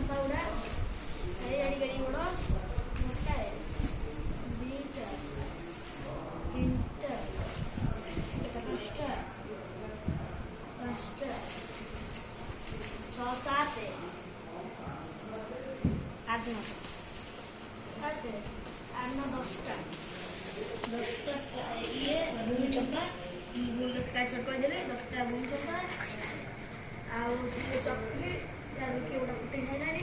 Baura, Gari Gari Godo, Mutai, Bita, Inter, Pasta, Pasta, Chosate, Adno, Ate, Adno Dosta, Dosta, Ye, Chapa, Bulga Sky Circle, Dosta, Bunchapa, ଆଉ ଟିକେ chocolate ତାର କି ଗୋଟେ ଫୁଟେଇ ସାରିଲାଣି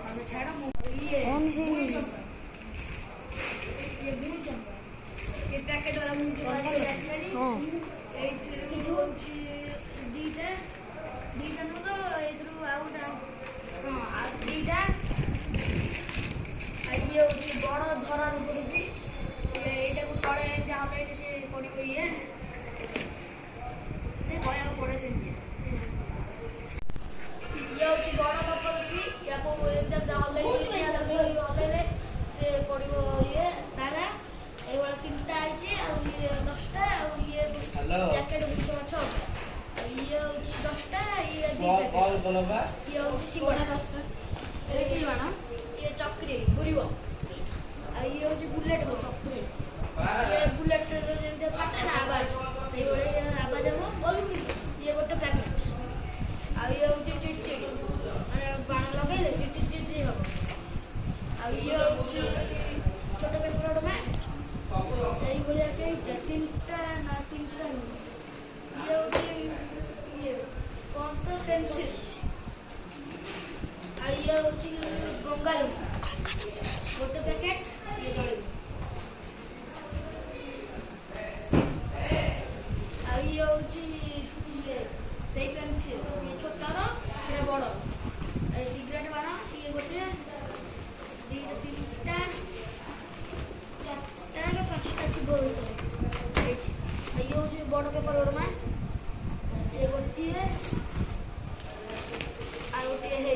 ଆଉ ଛାଡ଼ ମୁଁ ଇଏ ଗୁଳି ଚମ୍ପା ଇଏ ଗୁଳି ଚମ୍ପା ଏ ପ୍ୟାକେଟ୍ ବାଲା ମୁଁ ଧରିକି ଆସିଲାଣି ଏଇଥିରୁ ହେଉଛି ଦୁଇଟା ନୁହଁ ତ ଏଇଥିରୁ ଆଉ ଗୋଟେ ହଁ ଆଉ ଦୁଇଟା ଆଉ ଇଏ ହେଉଛି ବଡ଼ ଝରାର ପଡ଼ୁଛି ଏଇଟାକୁ ତଳେ ଯାହା ହେଲେ ସେ ପଡ଼ିବ ଇଏ ସେ କହିବାକୁ ପଡ଼େ ସେମିତି ये होची बड़ कप की या को एकदम हल्ले हल्ले से पड़ो ये तारा ये तीनटा आई आ 10टा ये जैकेट बुझ छ ये होची 10टा ये ये होची सिंगड़ा 10टा ये चक्री बुरीबो आ ये होची बुलेट बो चक्री ये बुलेट जेंते काटे ना आवाज सही बळे आवाज हम ये गोटे पैकेट आ ये होची चिटचिट माने बाण लगाइले चिटचिट हम आ ये होची छोटे पेपर में यही बोलिया के तीनटा ये होची ये कौन तो पेंसिल आ ये होची गंगालू गोटे पैकेट ये जळे आ ये होची ये सही पेंसिल ये छोटा रो ये बड़ ए सिगरेट बाना ये गोटे दीटा तीनटा चारटा के पांचटा थी बोल करे ये होची बड़ पेपर और में ये गोटे आ गोटे हे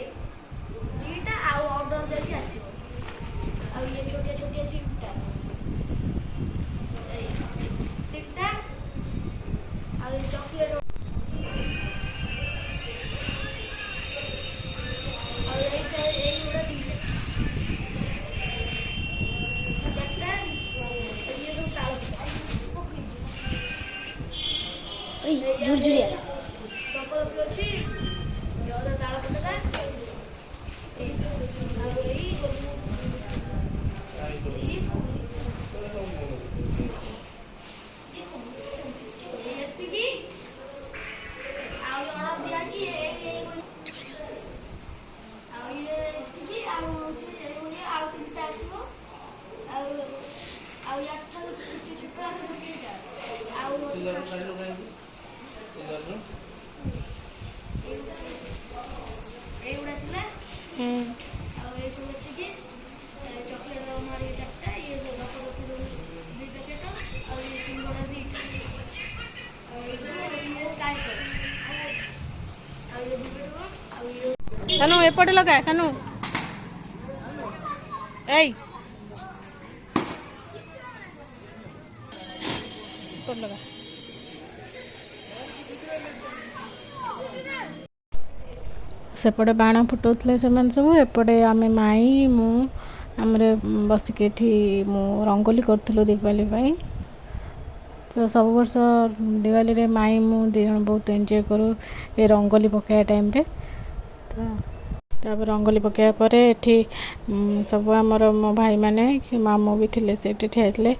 दीटा आ ऑर्डर देके आसीबो आ ये छोटे छोटे तीनटा आ ये चॉकलेट झुरझुरिया कपल अच्छी ताल पटा सानू एपटे लगा सानू ए लगा सेपटे बाण फुटाऊे से सब एपटे आम माई मु बसिक मु रंगोली करूँ दीपावली तो सब वर्ष दिवाली रे माई मु दी जन बहुत एंजॉय करूँ ये रंगोली पकाया टाइम रे तो रंगोली पकाया पर एठी सब आमर मो भाई माने कि मामू भी थिले से ठिया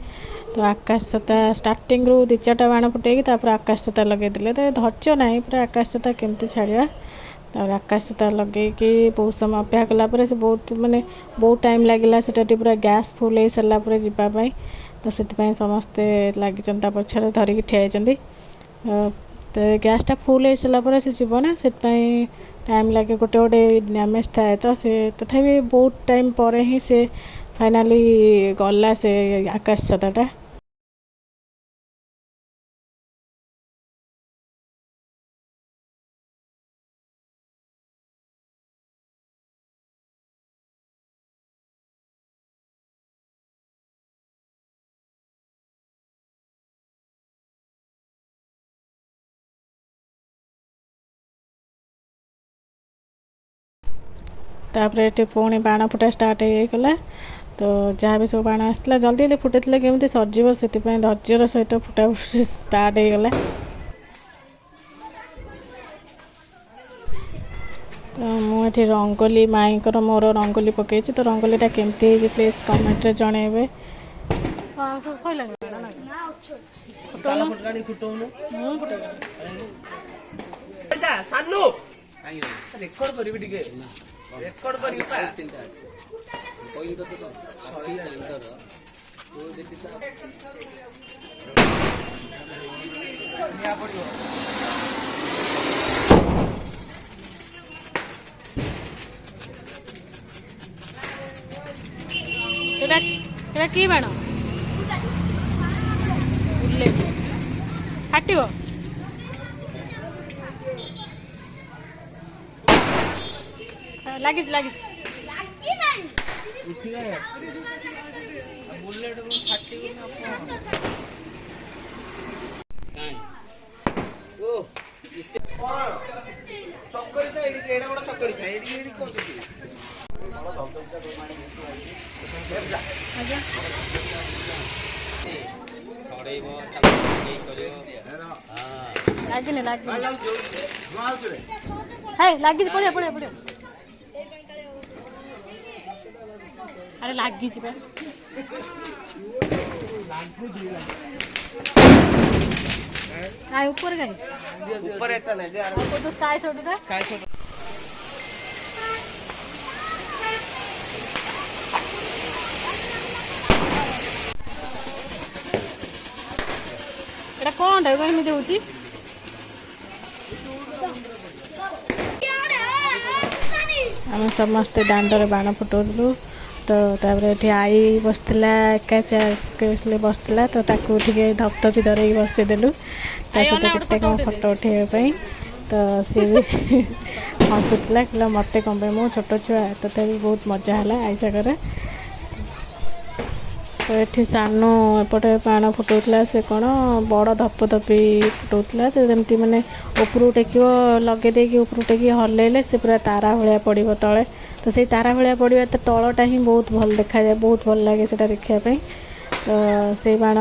तो आकाश छता स्टार्टिंग रू 2-4टा बाण फुटे आकाश छता लगे तो धैर्य ना पूरा आकाश छता केमती छाड़ा आकाश छता लगे कि बहुत समय अपेक्षा कलापर से बहुत माने बहुत टाइम लगे से पूरा गैस फुल हो सारापर जावाई तो से समस्ते लगी पछाड़ धरिकी ठिया तो गैसटा फुल हो सारापर से जीवना से टाइम लगे गोटे गोटे डैमेज थाए तो से तथापि बहुत टाइम पर ही से फाइनाली गला से आकाश छताटा तापर ये पुणी बाण फुटा स्टार्ट होगला। तो जहाँ भी सब बाण आसला जल्दी जल्दी फुटे केमी सरजीव से धैर्यर सहित फुटा फुटी स्टार्ट होगला। तो मुझे रंगोली माईकर मोर रंगोली पकई तो रंगोलीटा केमती प्लीज कमेंट जनइबे। सेटा की बाण फाटिव लगिच लगिच लगे लगे पड़े पड़े पड़े अरे लगी ऊपर तो स्काई शॉट एटा कौन एमती हूँ आम समस्ते दांडे बाण फुटाऊलु। तो ये आई बसला एका चेयर बसला तो उठे धपधपी धरई बसईदेलु सहित कौन फटो उठाई। तो सी भी हसुला कहला मत कौन मो छोट छुआ तो बहुत मजा है आई सागर। तो ये सानू एपटे बाण फुटाऊला से कौन बड़ धपधपी फुटाऊला से जमती मैंने उपरू टेक लगे देकी उपरू टेक हल्ले से पूरा तारा भाया पड़ तले। तो से तारा भाया पड़ा तो तलटा ही बहुत भल देखा जाए बहुत भल लगे से देखापी। तो से बाण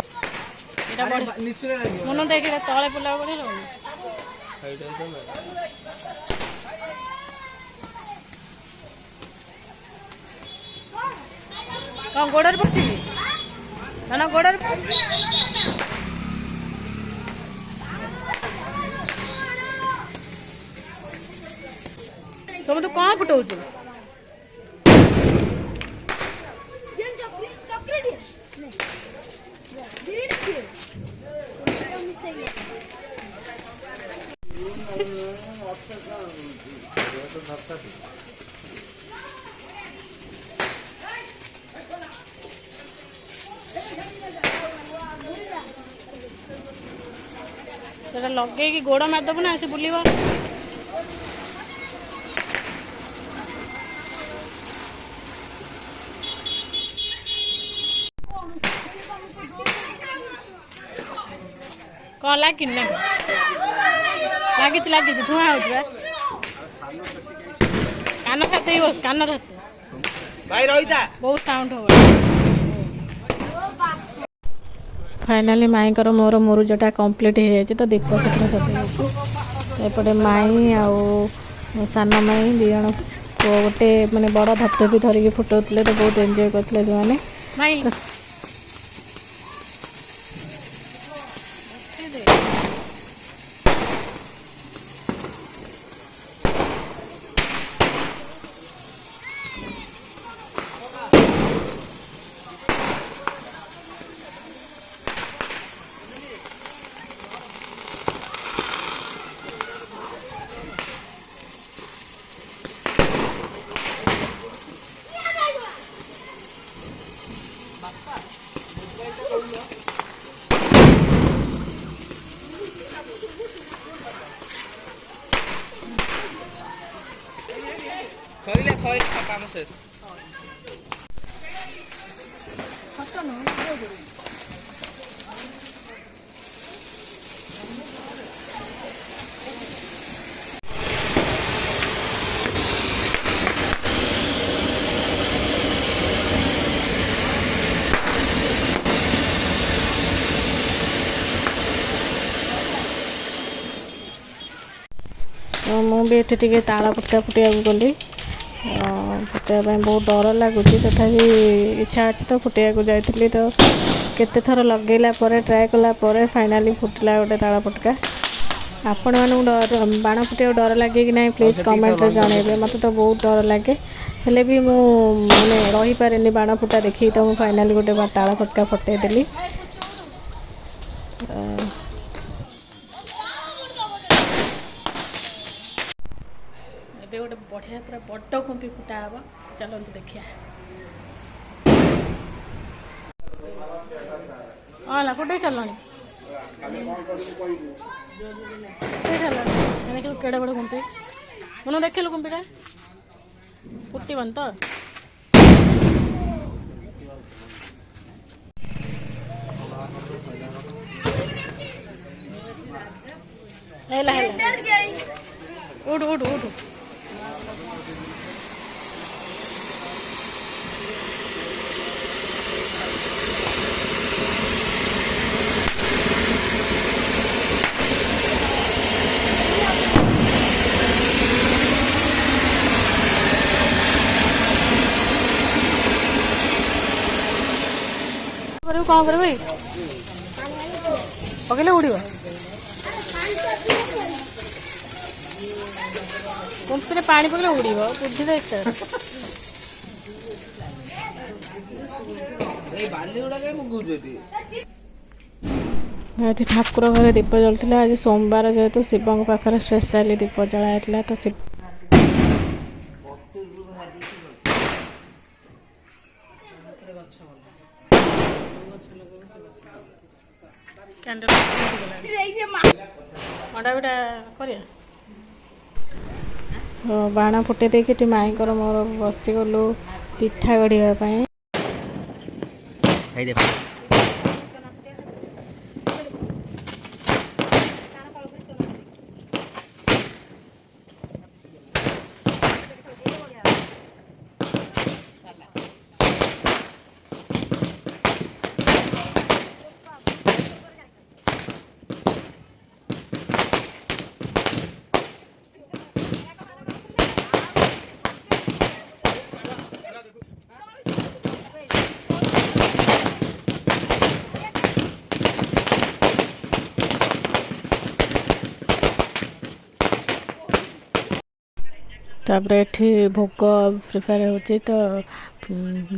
मन देख तले बुला पड़े कौन गोड़े पकड़ी ना गोड़े सब तू कौन फुटाऊ लगे कि गोड़ मारदेबू ना से बुल कौन लगे ना लगी लगी धुआं हो कान खाते बस कान भाई रही बहुत साउंड हो। फाइनाली माई कर मोर मुरुजटा कंप्लीट हो जाए तो दीप से सजापटे माई आउ सान माई दी जन गोटे मैंने बड़ धपधपी धरिकी फुटाऊे तो बहुत एंजॉय करते से काम शेष भी एठी टिके ताला फुटका फुटिया गली फुटाइबा बहुत डर लगुच तथापि इच्छा अच्छी तो फुटाइक जाइली तो केते थर लगेला ट्राए कला फाइनाली फुटला गोटे ताला फुटका। आपण मानू डर बाण फुटे डर लगे कि ना प्लीज कमेंट जनइबे मत तो बहुत डर लगे हेले भी मु माने रही पारे बाण फुटा देखी तो मु फाइनाली गोटे ताला फटका फटे देली। ଏବେ ଗୋଟେ ବଢ଼ିଆ ପୁରା ବଡ଼ କୁମ୍ପି ଫୁଟା ହେବ ଚାଲନ୍ତୁ ଦେଖିବା। ହଁ ହେଲା ଫୁଟେଇ ସାରିଲଣି ଦେଖିଲୁ କେଡ଼େ ବଡ଼ କୁମ୍ପି ମୁଁ ଦେଖିଲୁ କୁମ୍ପିଟା ଫୁଟିବନି ତ ହେଲା ହେଲା ଉଠୁ ଉଠୁ ଉଠୁ कौन कर पकड़े उड़ कुंपी पानी पकड़े उड़ बुद्धि देखते ठाकुर घर दीप जलता आज सोमवार जेहेतु शिव पाखे स्पेशली दीप जलाइला तो शिव बाण फुटे देखे माईकर मोर बसीगलु पिठा गढ़ापी तापर एठी भोग प्रिपेयर होची तो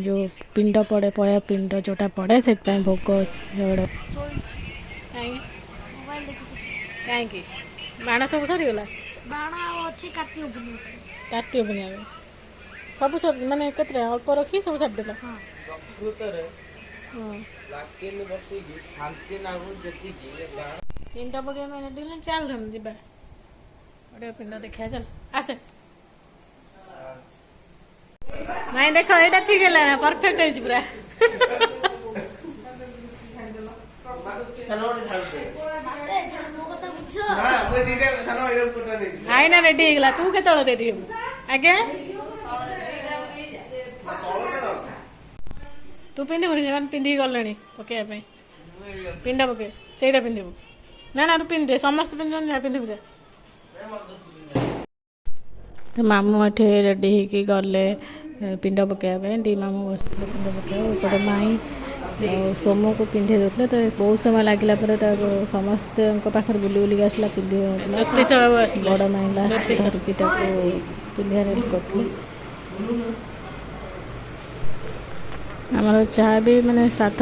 जो पिंड पड़े पया पिंड जोटा पड़े से भोग कहीं बाण सब सरीगला कार्तिक पूर्णिमा सब सब माने केते अल्प रखी सब सारी देला पिंड पके मैंने चल हम जीवा गोटे पिंड देखा चल आसे नहीं देख ये ठीक है परफेक्ट है पूरा आई ना रेडी होगा तू के रेडी आगे तू पिंधु पिंधिक गले पकड़ पिंड पके से पिंधु ना ना तू पिंधे समस्त पिंध पिंधु जा तो मामू एठे रेडी होगी गले पिंड पकड़ा दी मामू बस पिंड पकड़े माई सोमू को पिंधे देते तो बहुत समय लगे समस्त पाखे बुली बुलिक आसला पिंधे बड़ माई लास्ट पिंधा रेडी करते आमर जहाँ भी मैंने श्राद्ध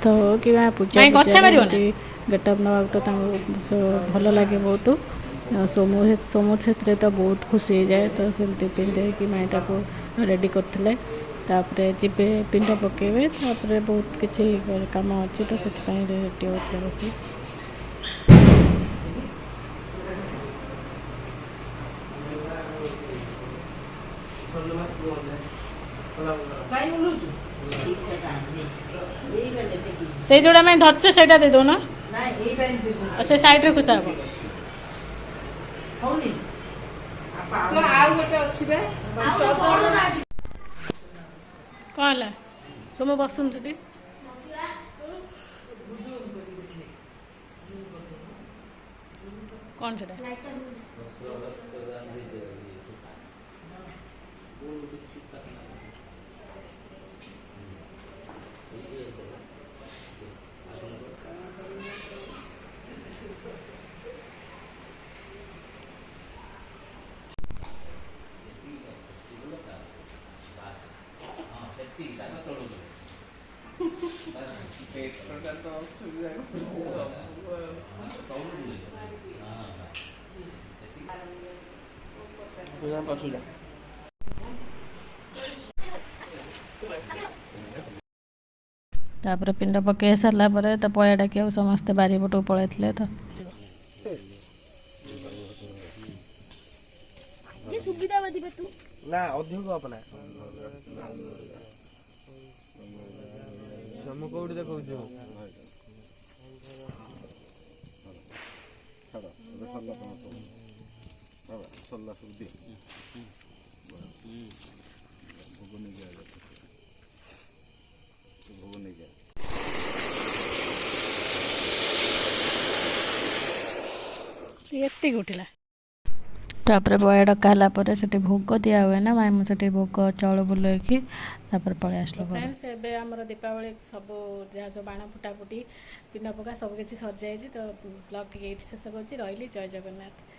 हो कि पूजा गेटअप नवा तो भल लगे बहुत सोमू से तो बहुत खुशी हो जाए तो सेमती पिंधे कि माई ताको रेडी करते तापरे जीवे पिंड पकेबे तापरे बहुत किसी काम अच्छी तो से रेडी होते बस से जोड़ा मैं धरछ से दे दो ना से साइड रे खुशा कौन है सोम बसुन कौन से तापर पिंड पकई सारा पर तो पया डाक समस्ते बारीपटू पलैते तो सुविधा बदी तू ना अधिक अपना हम कौटी देखो एति उठिला तापर बया डका से भोग दिया हुए ना मामू से भोग चौल बुलैकी पलि आसलु फ्रेंड्स एबे हमर दीपावली सब जहाँ सब बाण फुटा फुटी पिंड पका सब किसी सर जाइए तो ब्लॉग टी शेष कर रही जय जगन्नाथ।